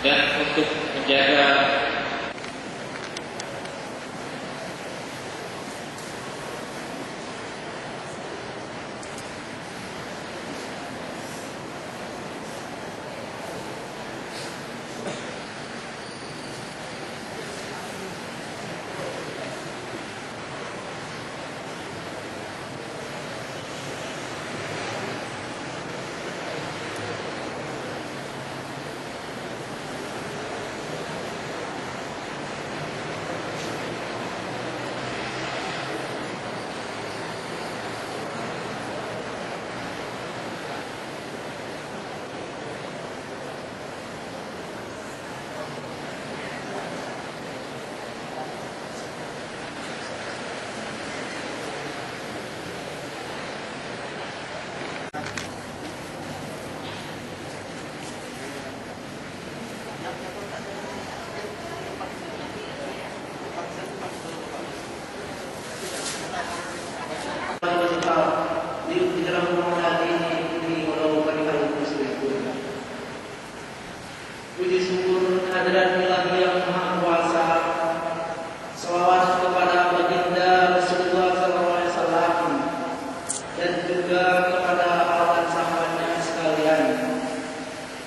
dan untuk menjaga di dalam rumah hati ini walau berikan muslim. Puji syukur kehadiran Ilahi yang Maha Kuasa. Selawat kepada baginda Rasulullah SAW dan juga kepada para sahabatnya sekalian.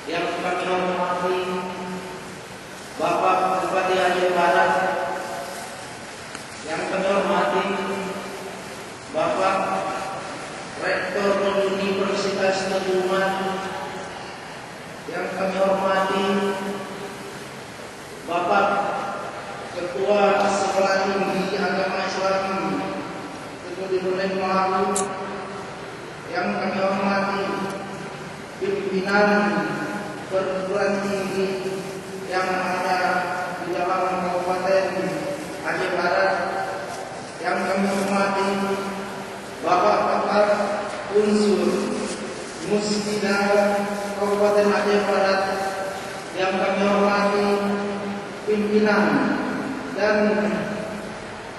Yang kami hormati Bapak Bupati Aceh Barat, yang kami hormati Bapak Rektor Universitas Teguman, yang kami hormati Bapak Ketua Sekolah Tinggi Agama Islam Teguh Malang, yang kami hormati pimpinan perguruan tinggi yang ada di dalam Kabupaten Aceh Barat, yang kami hormati Bapak Unsur Musbida Kabupaten Aceh Barat, yang kami hormati pimpinan dan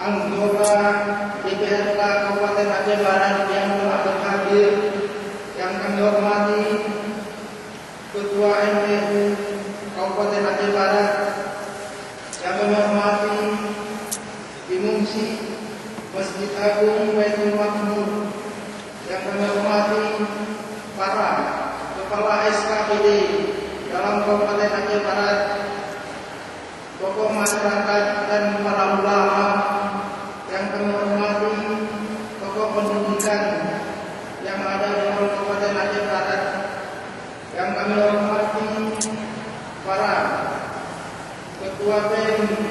anggota DPRK Kabupaten Aceh Barat yang telah hadir, yang kami hormati Ketua MPU Kabupaten Aceh Barat, yang kami hormati Imumsi Masjid Agung Baitul Makmur, yang kami hormati para kepala SKPD dalam Kabupaten Aceh Barat, tokoh masyarakat dan para ulama, yang kami hormati tokoh pendidikan yang ada di Kabupaten Aceh Barat, yang kami hormati para ketua BEM